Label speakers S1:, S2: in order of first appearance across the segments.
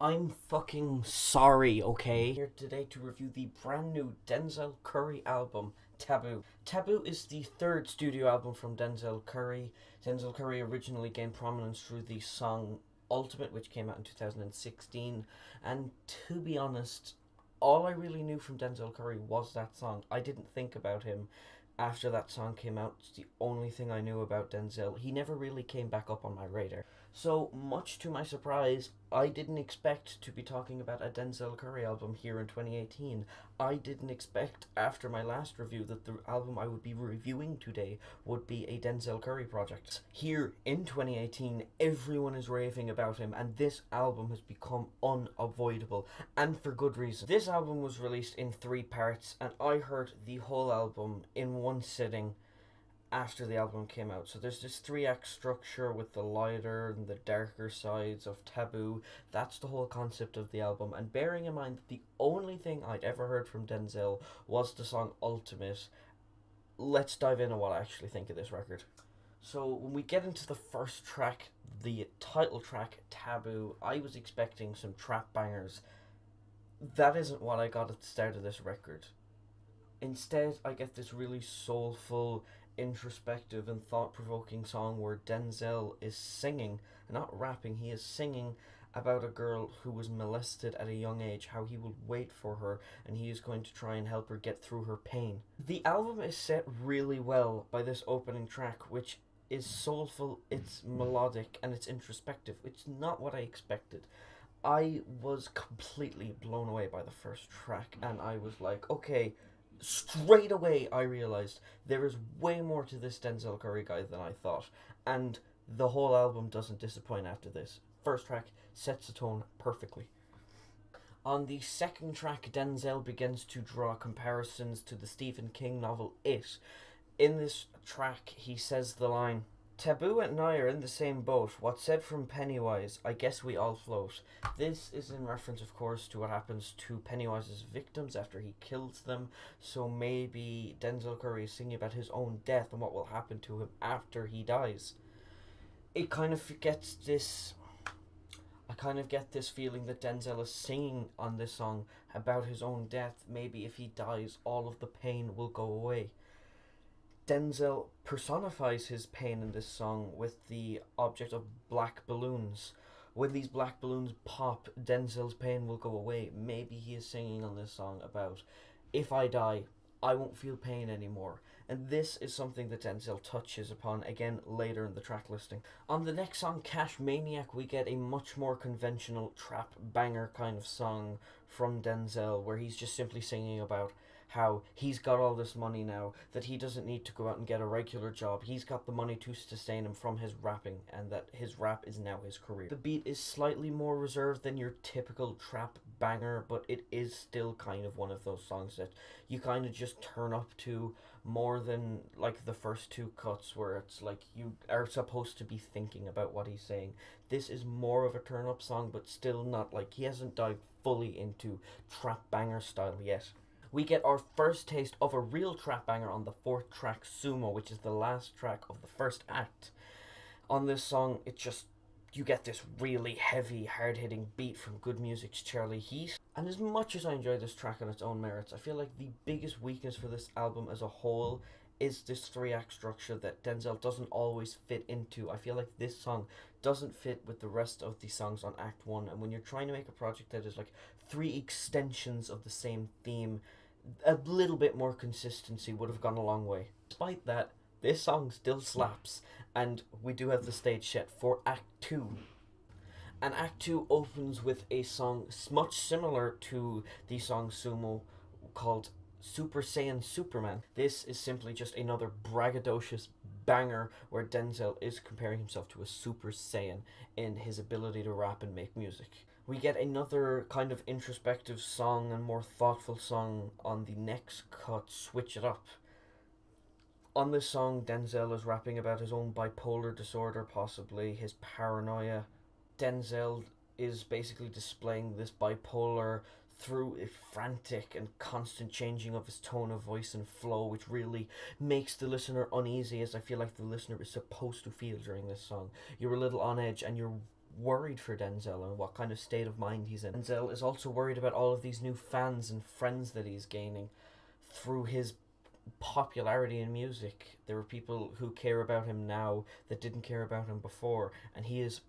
S1: I'm fucking sorry, okay? Here today to review the brand new Denzel Curry album, Ta13oo. Ta13oo is the third studio album from Denzel Curry. Denzel Curry originally gained prominence through the song Ultimate, which came out in 2016. And to be honest, all I really knew from Denzel Curry was that song. I didn't think about him after that song came out. It's the only thing I knew about Denzel. He never really came back up on my radar. So, much to my surprise, I didn't expect to be talking about a Denzel Curry album here in 2018. I didn't expect, after my last review, that the album I would be reviewing today would be a Denzel Curry project. Here in 2018, everyone is raving about him, and this album has become unavoidable, and for good reason. This album was released in 3 parts, and I heard the whole album in one sitting after the album came out. So there's this 3 act structure with the lighter and the darker sides of Ta13oo. That's the whole concept of the album. And bearing in mind that the only thing I'd ever heard from Denzel was the song Ultimate, let's dive into what I actually think of this record. So when we get into the first track, the title track, Ta13oo, I was expecting some trap bangers. That isn't what I got at the start of this record. Instead, I get this really soulful, introspective, and thought provoking song where Denzel is singing, not rapping, he is singing about a girl who was molested at a young age, how he will wait for her and he is going to try and help her get through her pain. The album is set really well by this opening track, which is soulful, it's melodic, and it's introspective. It's not what I expected. I was completely blown away by the first track, and I was like, okay, straight away I realized there is way more to this Denzel Curry guy than I thought, and the whole album doesn't disappoint after this. First track sets the tone perfectly. On the second track, Denzel begins to draw comparisons to the Stephen King novel It. In this track, he says the line, "Taboo and I are in the same boat. What's said from Pennywise, I guess we all float." This is in reference, of course, to what happens to Pennywise's victims after he kills them. So maybe Denzel Curry is singing about his own death and what will happen to him after he dies. It kind of gets this. I kind of get this feeling that Denzel is singing on this song about his own death. Maybe if he dies, all of the pain will go away. Denzel personifies his pain in this song with the object of black balloons. When these black balloons pop, Denzel's pain will go away. Maybe he is singing on this song about, if I die, I won't feel pain anymore. And this is something that Denzel touches upon again later in the track listing. On the next song, Cash Maniac, we get a much more conventional trap banger kind of song from Denzel, where he's just simply singing about how he's got all this money now, that he doesn't need to go out and get a regular job. He's got the money to sustain him from his rapping, and that his rap is now his career. The beat is slightly more reserved than your typical trap banger, but it is still kind of one of those songs that you kind of just turn up to, more than like the first 2 cuts where it's like you are supposed to be thinking about what he's saying. This is more of a turn up song, but still not, like, he hasn't dived fully into trap banger style yet. We get our first taste of a real trap banger on the fourth track, Zuma, which is the last track of the first act. On this song, it just, you get this really heavy, hard-hitting beat from Good Music's Charlie Heat. And as much as I enjoy this track on its own merits, I feel like the biggest weakness for this album as a whole is this 3 act structure that Denzel doesn't always fit into. I feel like this song doesn't fit with the rest of the songs on Act 1, and when you're trying to make a project that is like 3 extensions of the same theme, a little bit more consistency would have gone a long way. Despite that, this song still slaps, and we do have the stage set for Act 2. And Act 2 opens with a song much similar to the song Sumo, called Super Saiyan Superman. This is simply just another braggadocious banger where Denzel is comparing himself to a Super Saiyan in his ability to rap and make music. We get another kind of introspective song and more thoughtful song on the next cut, Switch It Up. On this song, Denzel is rapping about his own bipolar disorder, possibly, his paranoia. Denzel is basically displaying this bipolar through a frantic and constant changing of his tone of voice and flow, which really makes the listener uneasy, as I feel like the listener is supposed to feel during this song. You're a little on edge and you're worried for Denzel and what kind of state of mind he's in. Denzel is also worried about all of these new fans and friends that he's gaining through his popularity in music. There are people who care about him now that didn't care about him before, and he is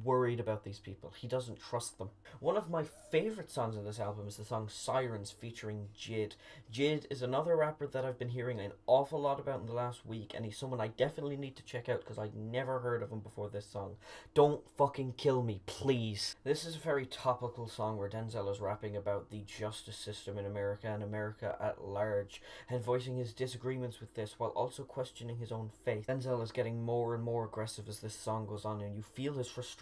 S1: worried about these people. He doesn't trust them. One of my favorite songs on this album is the song Sirens featuring Jid. Jid is another rapper that I've been hearing an awful lot about in the last week, and he's someone I definitely need to check out because I'd never heard of him before this song. Don't fucking kill me, please. This is a very topical song where Denzel is rapping about the justice system in America and America at large, and voicing his disagreements with this while also questioning his own faith. Denzel is getting more and more aggressive as this song goes on, and you feel his frustration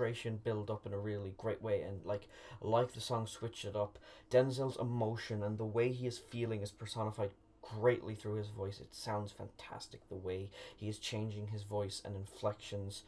S1: build up in a really great way, and like the song Switch It Up, Denzel's emotion and the way he is feeling is personified greatly through his voice. It sounds fantastic the way he is changing his voice and inflections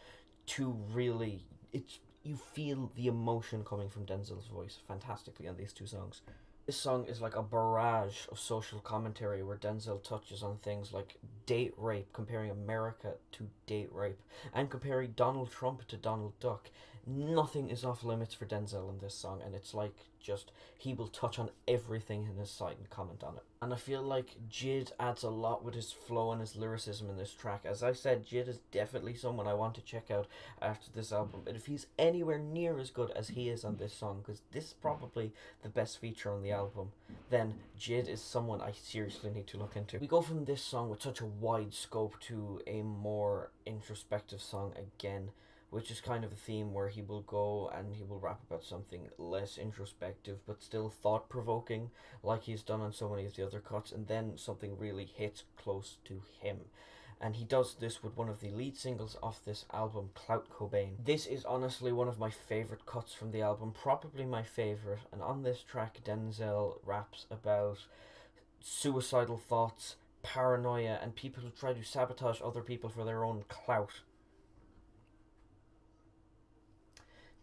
S1: to really, it's, you feel the emotion coming from Denzel's voice fantastically on these two songs. This song is like a barrage of social commentary where Denzel touches on things like date rape, comparing America to date rape, and comparing Donald Trump to Donald Duck. Nothing is off limits for Denzel in this song, and it's like just he will touch on everything in his sight and comment on it. And I feel like Jid adds a lot with his flow and his lyricism in this track. As I said, Jid is definitely someone I want to check out after this album, but if he's anywhere near as good as he is on this song, because this is probably the best feature on the album, then Jid is someone I seriously need to look into. We go from this song with such a wide scope to a more introspective song again, which is kind of a theme where he will go and he will rap about something less introspective but still thought-provoking, like he's done on so many of the other cuts, and then something really hits close to him. And he does this with one of the lead singles off this album, Clout Cobain. This is honestly one of my favourite cuts from the album, probably my favourite, and on this track Denzel raps about suicidal thoughts, paranoia, and people who try to sabotage other people for their own clout.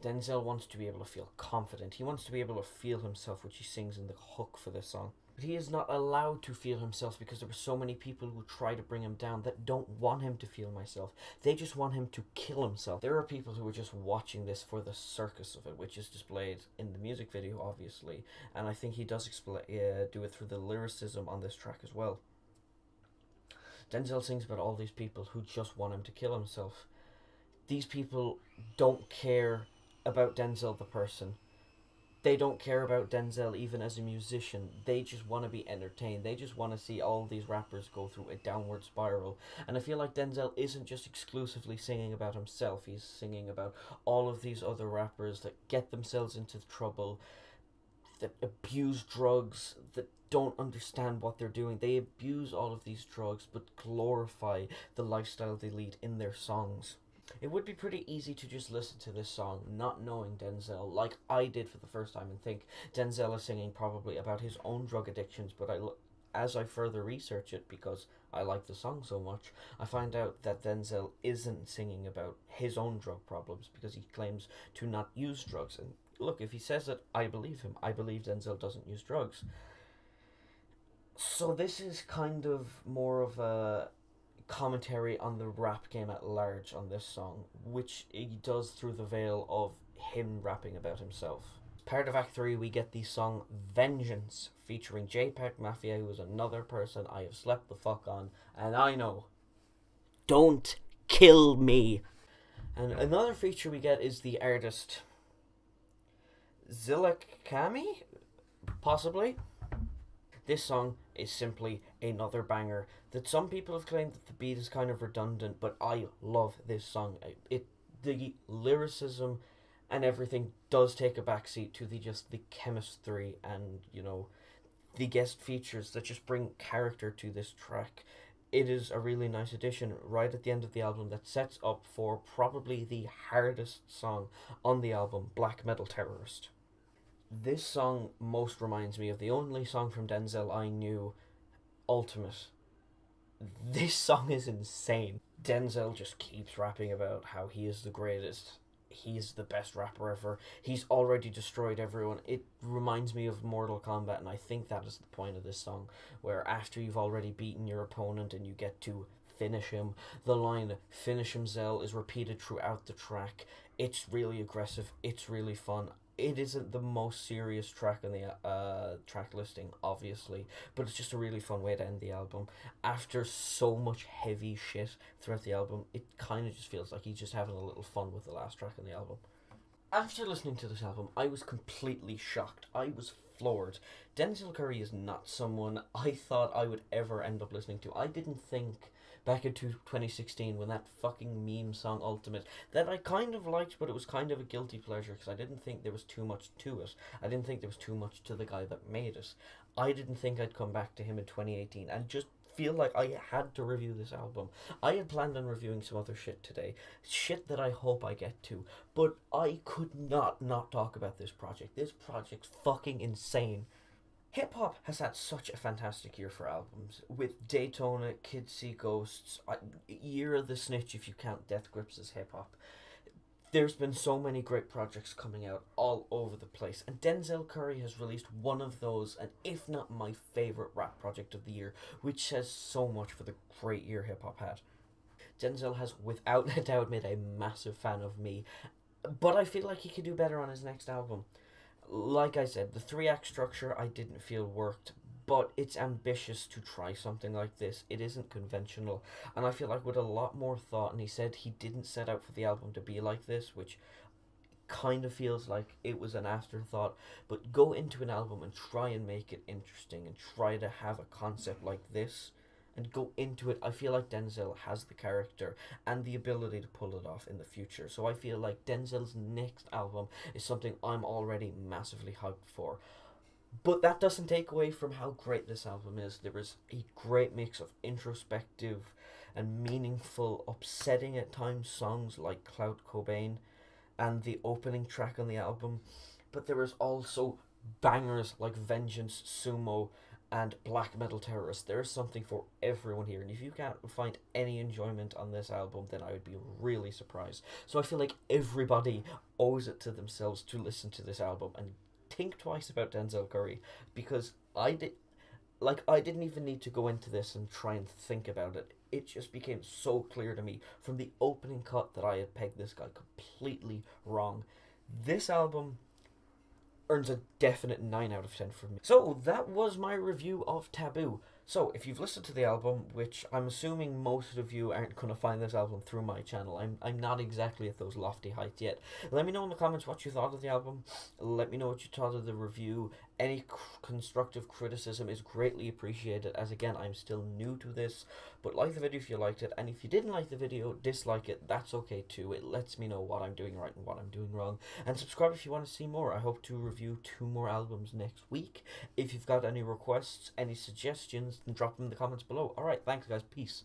S1: Denzel wants to be able to feel confident. He wants to be able to feel himself, which he sings in the hook for this song. But he is not allowed to feel himself because there are so many people who try to bring him down that don't want him to feel himself. They just want him to kill himself. There are people who are just watching this for the circus of it, which is displayed in the music video, obviously. And I think he does do it through the lyricism on this track as well. Denzel sings about all these people who just want him to kill himself. These people don't care about Denzel the person. They don't care about Denzel even as a musician. They just want to be entertained. They just want to see all these rappers go through a downward spiral. And I feel like Denzel isn't just exclusively singing about himself. He's singing about all of these other rappers that get themselves into trouble, that abuse drugs, that don't understand what they're doing. They abuse all of these drugs but glorify the lifestyle they lead in their songs. It would be pretty easy to just listen to this song not knowing Denzel, like I did for the first time, and think Denzel is singing probably about his own drug addictions, but as I further research it, because I like the song so much, I find out that Denzel isn't singing about his own drug problems because he claims to not use drugs. And look, if he says it, I believe him. I believe Denzel doesn't use drugs. So this is kind of more of a commentary on the rap game at large on this song, which he does through the veil of him rapping about himself. As part of Act 3, we get the song Vengeance, featuring JPEG Mafia, who is another person I have slept the fuck on, and I know. Don't kill me! And another feature we get is the artist Zilla Kami? Possibly? This song is simply another banger that some people have claimed that the beat is kind of redundant, but I love this song. The lyricism and everything does take a backseat to the chemistry and, the guest features that just bring character to this track. It is a really nice addition right at the end of the album that sets up for probably the hardest song on the album, Black Metal Terrorist. This song most reminds me of the only song from Denzel I knew, Ultimate. This song is insane. Denzel just keeps rapping about how he is the greatest. He's the best rapper ever. He's already destroyed everyone. It reminds me of Mortal Kombat, and I think that is the point of this song, where after you've already beaten your opponent and you get to finish him, the line "finish him, Zell" is repeated throughout the track. It's really aggressive. It's really fun. It isn't the most serious track on the track listing, obviously, but it's just a really fun way to end the album. After so much heavy shit throughout the album, it kind of just feels like he's just having a little fun with the last track on the album. After listening to this album, I was completely shocked. I was floored. Denzel Curry is not someone I thought I would ever end up listening to. I didn't think back in 2016 when that fucking meme song Ultimate that I kind of liked, but it was kind of a guilty pleasure because I didn't think there was too much to it. I didn't think there was too much to the guy that made it. I didn't think I'd come back to him in 2018 and just feel like I had to review this album. I had planned on reviewing some other shit today, shit that I hope I get to, but I could not talk about this project. This project's fucking insane. Hip hop has had such a fantastic year for albums, with Daytona, Kids See Ghosts, Year of the Snitch if you count Death Grips as hip hop. There's been so many great projects coming out all over the place, and Denzel Curry has released one of those, and if not my favourite rap project of the year, which says so much for the great year hip hop had. Denzel has without a doubt made a massive fan of me, but I feel like he could do better on his next album. Like I said, the three act structure I didn't feel worked, but it's ambitious to try something like this. It isn't conventional, and I feel like with a lot more thought, and he said he didn't set out for the album to be like this, which kind of feels like it was an afterthought, but go into an album and try and make it interesting and try to have a concept like this and go into it. I feel like Denzel has the character and the ability to pull it off in the future. So I feel like Denzel's next album is something I'm already massively hyped for. But that doesn't take away from how great this album is. There is a great mix of introspective and meaningful, upsetting at times songs like Cloud Cobain and the opening track on the album. But there is also bangers like Vengeance, Sumo, and Black Metal Terrorist. There is something for everyone here, and if you can't find any enjoyment on this album, then I would be really surprised. So I feel like everybody owes it to themselves to listen to this album and think twice about Denzel Curry, because I didn't even need to go into this and try and think about it. It just became so clear to me from the opening cut that I had pegged this guy completely wrong. This album earns a definite 9 out of 10 from me. So that was my review of Ta13oo. So if you've listened to the album, which I'm assuming most of you aren't going to find this album through my channel, I'm not exactly at those lofty heights yet. Let me know in the comments what you thought of the album. Let me know what you thought of the review. Any constructive criticism is greatly appreciated, as again, I'm still new to this. But like the video if you liked it, and if you didn't like the video, dislike it, that's okay too. It lets me know what I'm doing right and what I'm doing wrong. And subscribe if you want to see more. I hope to review 2 more albums next week. If you've got any requests, any suggestions, then drop them in the comments below. Alright, thanks guys, peace.